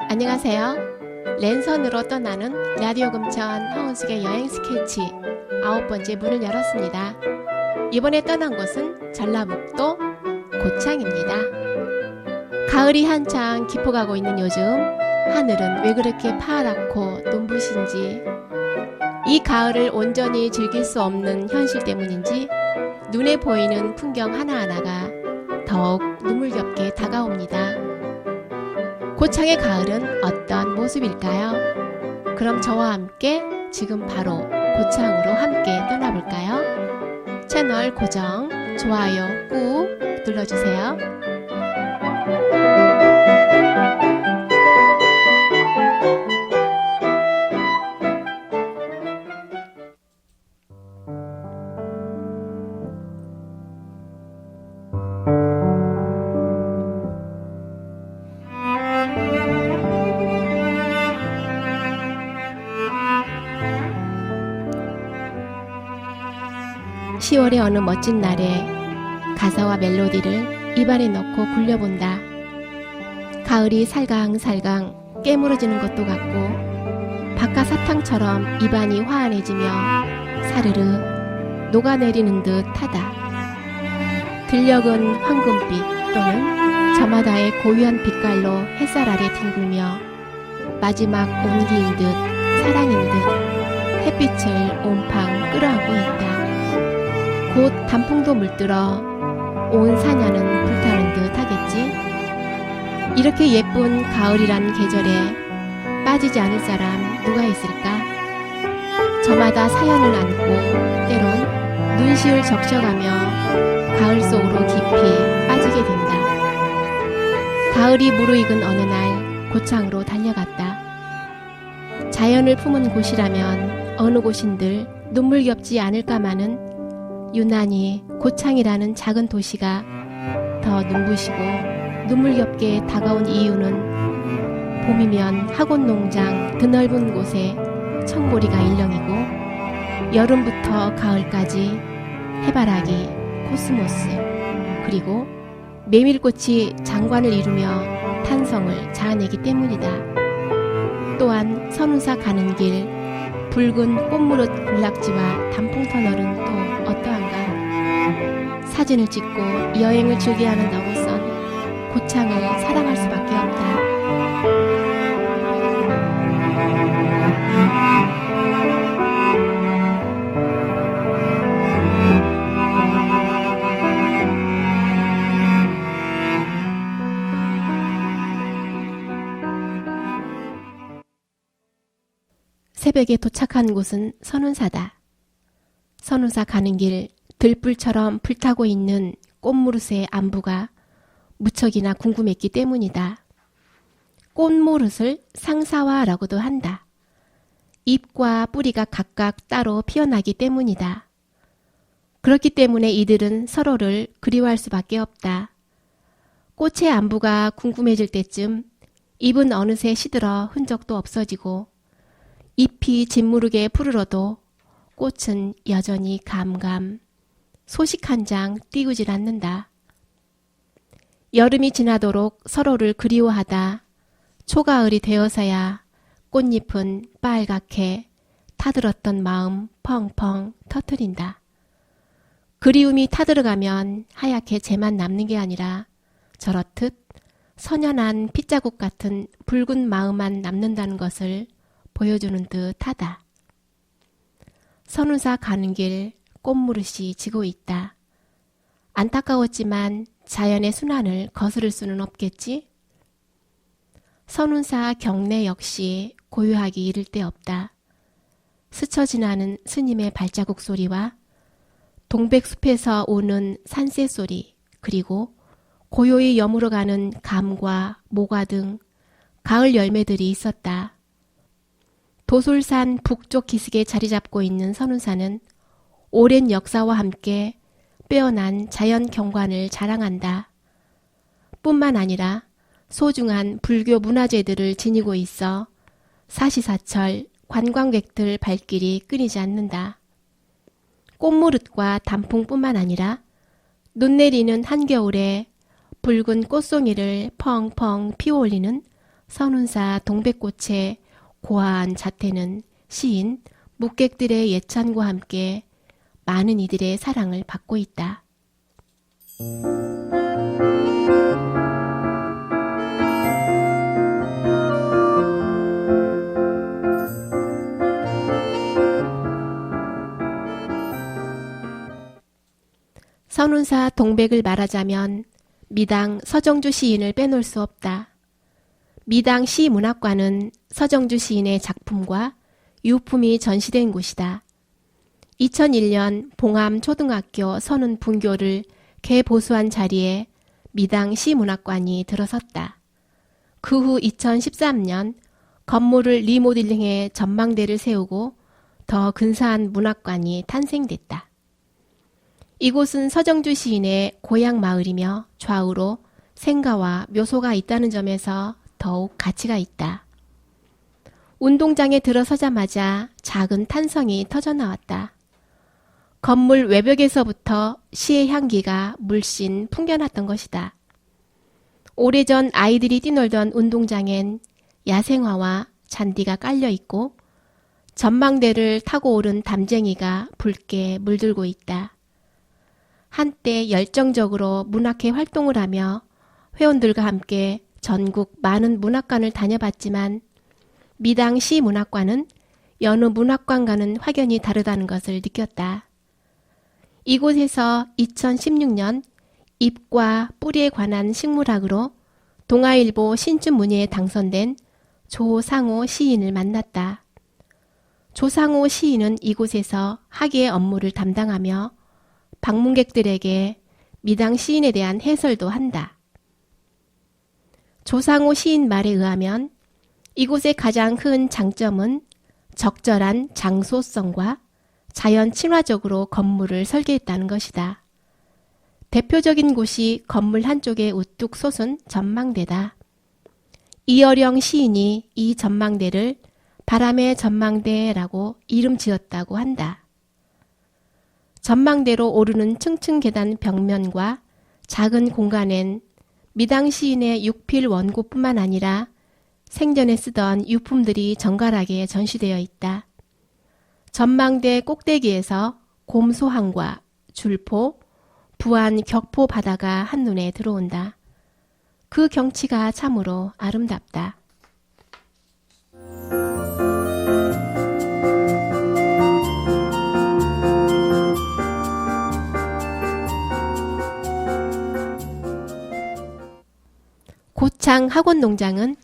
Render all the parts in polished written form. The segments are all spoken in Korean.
안녕하세요. 랜선으로 떠나는 라디오 금천 황은숙의 여행 스케치 9번째 문을 열었습니다. 이번에 떠난 곳은 전라북도 고창입니다. 가을이 한창 깊어가고 있는 요즘 하늘은 왜 그렇게 파랗고 눈부신지, 이 가을을 온전히 즐길 수 없는 현실 때문인지 눈에 보이는 풍경 하나하나가 더욱 눈물겹게 다가옵니다. 고창의 가을은 어떤 모습일까요? 그럼 저와 함께 지금 바로 고창으로 함께 떠나볼까요? 채널 고정, 좋아요 꾹 눌러주세요. (10월의) 어느 멋진 날에 가사와 멜로디를 입안에 넣고 굴려본다. 가을이 살강살강 깨물어지는 것도 같고 박하사탕처럼 입안이 화한해지며 사르르 녹아내리는 듯하다. 들녘은 황금빛 또는 저마다의 고유한 빛깔로 햇살 아래 뒹굴며 마지막 온기인 듯 사랑인 듯 햇빛을 온팡 끌어안고 있다. 곧 단풍도 물들어 온 사냐는 불타는 듯 하겠지. 이렇게 예쁜 가을이란 계절에 빠지지 않을 사람 누가 있을까? 저마다 사연을 안고 때론 눈시울 적셔가며 가을 속으로 깊이 빠지게 된다. 가을이 무르익은 어느 날 고창으로 달려갔다. 자연을 품은 곳이라면 어느 곳인들 눈물겹지 않을까마는 유난히 고창이라는 작은 도시가 더 눈부시고 눈물겹게 다가온 이유는 봄이면 학원농장 드넓은 곳에 청보리가 일렁이고 여름부터 가을까지 해바라기, 코스모스, 그리고 메밀꽃이 장관을 이루며 탄성을 자아내기 때문이다. 또한 선운사 가는 길 붉은 꽃무릇 군락지와 단풍터널은 또 어떠한가? 사진을 찍고 여행을 즐겨야 하는 너로선 고창을 사랑할 수밖에 없다. 새벽에 도착한 곳은 선운사다. 선운사 가는 길 들불처럼 불타고 있는 꽃무릇의 안부가 무척이나 궁금했기 때문이다. 꽃무릇을 상사화라고도 한다. 잎과 뿌리가 각각 따로 피어나기 때문이다. 그렇기 때문에 이들은 서로를 그리워할 수밖에 없다. 꽃의 안부가 궁금해질 때쯤 잎은 어느새 시들어 흔적도 없어지고 잎이 짓무르게 푸르러도 꽃은 여전히 감감, 소식 한 장 띄우질 않는다. 여름이 지나도록 서로를 그리워하다 초가을이 되어서야 꽃잎은 빨갛게 타들었던 마음 펑펑 터트린다. 그리움이 타들어가면 하얗게 재만 남는 게 아니라 저렇듯 선연한 핏자국 같은 붉은 마음만 남는다는 것을 보여주는 듯하다. 선운사 가는 길 꽃무릇이 지고 있다. 안타까웠지만 자연의 순환을 거스를 수는 없겠지? 선운사 경내 역시 고요하기 이를 데 없다. 스쳐 지나는 스님의 발자국 소리와 동백숲에서 오는 산새 소리, 그리고 고요히 여물어가는 감과 모과 등 가을 열매들이 있었다. 도솔산 북쪽 기슭에 자리 잡고 있는 선운사는 오랜 역사와 함께 빼어난 자연 경관을 자랑한다. 뿐만 아니라 소중한 불교 문화재들을 지니고 있어 사시사철 관광객들 발길이 끊이지 않는다. 꽃무릇과 단풍뿐만 아니라 눈 내리는 한겨울에 붉은 꽃송이를 펑펑 피어올리는 선운사 동백꽃의 고아한 자태는 시인, 묵객들의 예찬과 함께 많은 이들의 사랑을 받고 있다. 선운사 동백을 말하자면 미당 서정주 시인을 빼놓을 수 없다. 미당 시문학관은 서정주 시인의 작품과 유품이 전시된 곳이다. 2001년 봉암 초등학교 선운 분교를 개보수한 자리에 미당 시문학관이 들어섰다. 그 후 2013년 건물을 리모델링해 전망대를 세우고 더 근사한 문학관이 탄생됐다. 이곳은 서정주 시인의 고향 마을이며 좌우로 생가와 묘소가 있다는 점에서 더욱 가치가 있다. 운동장에 들어서자마자 작은 탄성이 터져나왔다. 건물 외벽에서부터 시의 향기가 물씬 풍겨났던 것이다. 오래전 아이들이 뛰놀던 운동장엔 야생화와 잔디가 깔려있고 전망대를 타고 오른 담쟁이가 붉게 물들고 있다. 한때 열정적으로 문학회 활동을 하며 회원들과 함께 전국 많은 문학관을 다녀봤지만 미당 시문학관은 여느 문학관과는 확연히 다르다는 것을 느꼈다. 이곳에서 2016년 잎과 뿌리에 관한 식물학으로 동아일보 신춘문예에 당선된 조상호 시인을 만났다. 조상호 시인은 이곳에서 학예 업무를 담당하며 방문객들에게 미당 시인에 대한 해설도 한다. 조상호 시인 말에 의하면 이곳의 가장 큰 장점은 적절한 장소성과 자연 친화적으로 건물을 설계했다는 것이다. 대표적인 곳이 건물 한쪽에 우뚝 솟은 전망대다. 이어령 시인이 이 전망대를 바람의 전망대라고 이름 지었다고 한다. 전망대로 오르는 층층 계단 벽면과 작은 공간엔 미당 시인의 육필 원고뿐만 아니라 생전에 쓰던 유품들이 정갈하게 전시되어 있다. 전망대 꼭대기에서 곰소항과 줄포, 부안 격포 바다가 한눈에 들어온다. 그 경치가 참으로 아름답다. 고창 학원농장은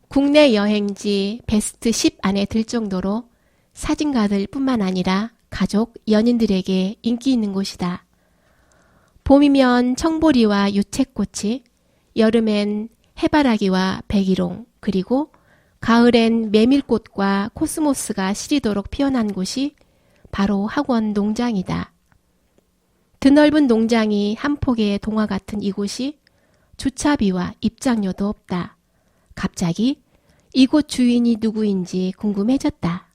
국내 여행지 베스트 10 안에 들 정도로 사진가들 뿐만 아니라 가족, 연인들에게 인기 있는 곳이다. 봄이면 청보리와 유채꽃이, 여름엔 해바라기와 백일홍, 그리고 가을엔 메밀꽃과 코스모스가 시리도록 피어난 곳이 바로 학원 농장이다. 드넓은 농장이 한 폭의 동화 같은 이곳이 주차비와 입장료도 없다. 갑자기 이곳 주인이 누구인지 궁금해졌다.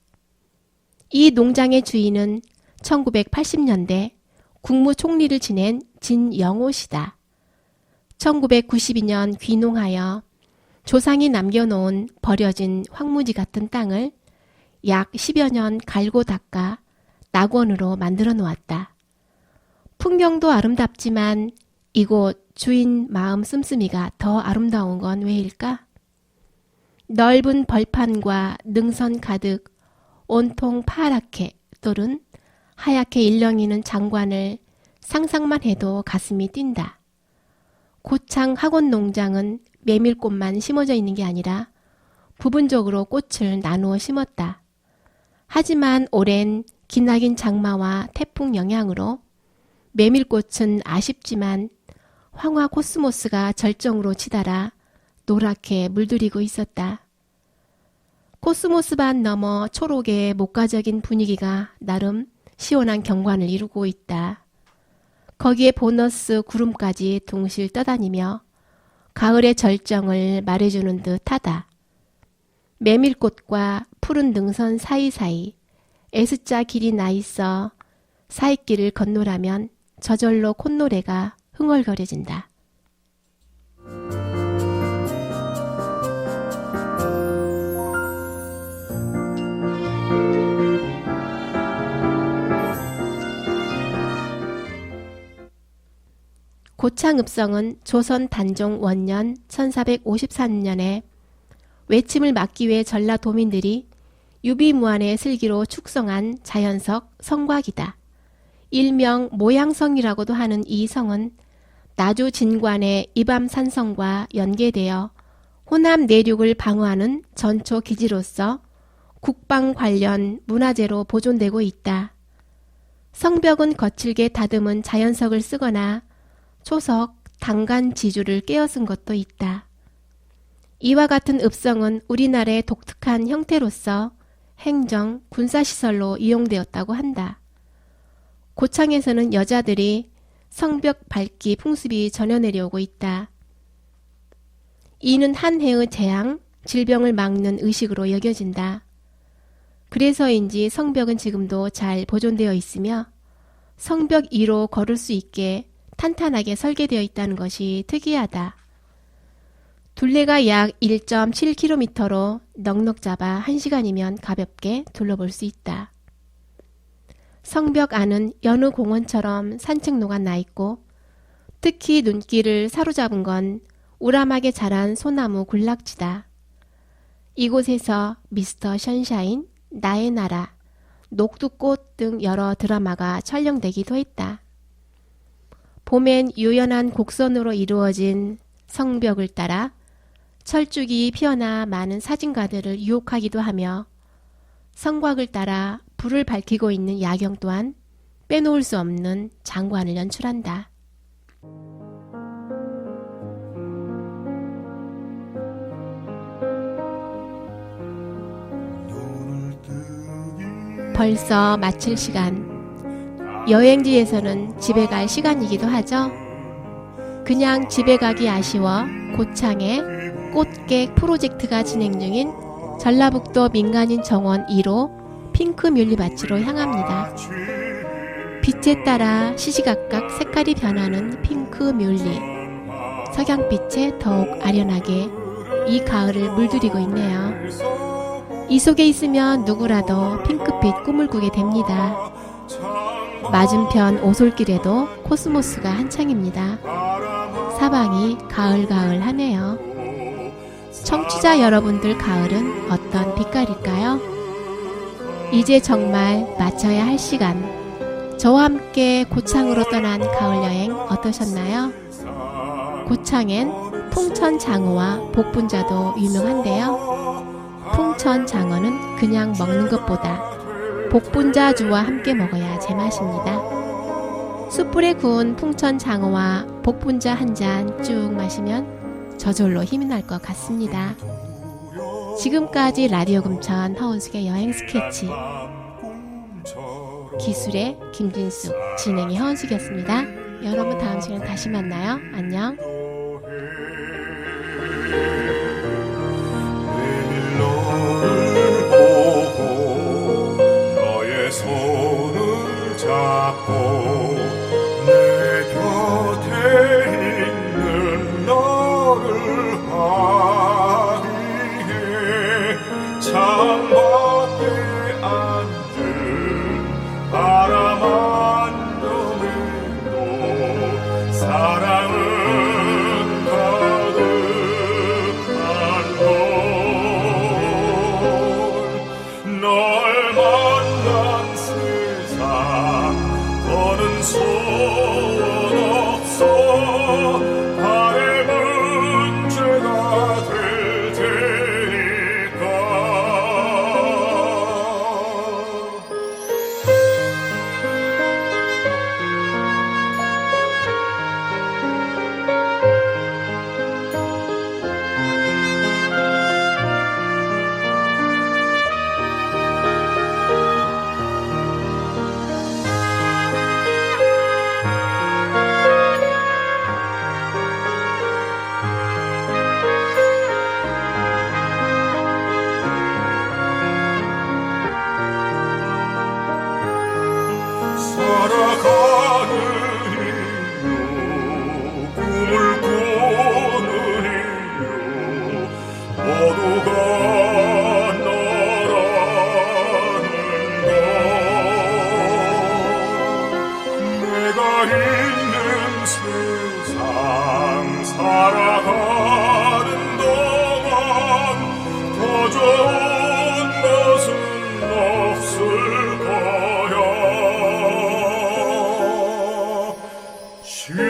이 농장의 주인은 1980년대 국무총리를 지낸 진영호 씨다. 1992년 귀농하여 조상이 남겨놓은 버려진 황무지 같은 땅을 약 10여 년 갈고 닦아 낙원으로 만들어 놓았다. 풍경도 아름답지만 이곳 주인 마음 씀씀이가 더 아름다운 건 왜일까? 넓은 벌판과 능선 가득 온통 파랗게 또는 하얗게 일렁이는 장관을 상상만 해도 가슴이 뛴다. 고창 학원 농장은 메밀꽃만 심어져 있는 게 아니라 부분적으로 꽃을 나누어 심었다. 하지만 오랜 기나긴 장마와 태풍 영향으로 메밀꽃은 아쉽지만 황화 코스모스가 절정으로 치달아 노랗게 물들이고 있었다. 코스모스밭 너머 초록의 목가적인 분위기가 나름 시원한 경관을 이루고 있다. 거기에 보너스 구름까지 둥실 떠다니며 가을의 절정을 말해주는 듯하다. 메밀꽃과 푸른 능선 사이사이 S자 길이 나 있어 사이길을 건너라면 저절로 콧노래가 흥얼거려진다. 고창읍성은 조선 단종 원년 1453년에 외침을 막기 위해 전라도민들이 유비무환의 슬기로 축성한 자연석 성곽이다. 일명 모양성이라고도 하는 이 성은 나주 진관의 이밤산성과 연계되어 호남 내륙을 방어하는 전초 기지로서 국방 관련 문화재로 보존되고 있다. 성벽은 거칠게 다듬은 자연석을 쓰거나 초석, 단간 지주를 깨어쓴 것도 있다. 이와 같은 읍성은 우리나라의 독특한 형태로서 행정, 군사시설로 이용되었다고 한다. 고창에서는 여자들이 성벽 밟기 풍습이 전혀 내려오고 있다. 이는 한 해의 재앙, 질병을 막는 의식으로 여겨진다. 그래서인지 성벽은 지금도 잘 보존되어 있으며 성벽 위로 걸을 수 있게 탄탄하게 설계되어 있다는 것이 특이하다. 둘레가 약 1.7km로 넉넉 잡아 1시간이면 가볍게 둘러볼 수 있다. 성벽 안은 여느 공원처럼 산책로가 나 있고 특히 눈길을 사로잡은 건 우람하게 자란 소나무 군락지다. 이곳에서 미스터 션샤인, 나의 나라, 녹두꽃 등 여러 드라마가 촬영되기도 했다. 봄엔 유연한 곡선으로 이루어진 성벽을 따라 철쭉이 피어나 많은 사진가들을 유혹하기도 하며 성곽을 따라 불을 밝히고 있는 야경 또한 빼놓을 수 없는 장관을 연출한다. 벌써 마칠 시간. 여행지에서는 집에 갈 시간이기도 하죠. 그냥 집에 가기 아쉬워 고창에 꽃객 프로젝트가 진행 중인 전라북도 민간인 정원 1호 핑크 뮬리밭으로 향합니다. 빛에 따라 시시각각 색깔이 변하는 핑크 뮬리. 석양빛에 더욱 아련하게 이 가을을 물들이고 있네요. 이 속에 있으면 누구라도 핑크빛 꿈을 꾸게 됩니다. 맞은편 오솔길에도 코스모스가 한창입니다. 사방이 가을가을하네요. 청취자 여러분들 가을은 어떤 빛깔일까요? 이제 정말 마쳐야 할 시간. 저와 함께 고창으로 떠난 가을 여행 어떠셨나요? 고창엔 풍천장어와 복분자도 유명한데요. 풍천장어는 그냥 먹는 것보다 복분자주와 함께 먹어야 제맛입니다. 숯불에 구운 풍천장어와 복분자 한 잔 쭉 마시면 저절로 힘이 날 것 같습니다. 지금까지 라디오 금천 허은숙의 여행 스케치, 기술의 김진숙, 진행의 허은숙이었습니다. 여러분 다음 시간에 다시 만나요. 안녕. 손을 잡고 내 곁에 있는 너를 화리해 창밖에 앉은 바람 한 점에도 사랑은 가득한 널 만난 세상 더는 소원 없어 발의 문제가 될 테니까 살아가는 이유 꿈을 꾸는 이유 모두가 너라는 것 내가 있는 세상 살아가는 동안 더 좋은 것은 없을 거야 시골의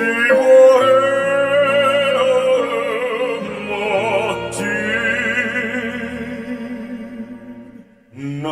멋진 나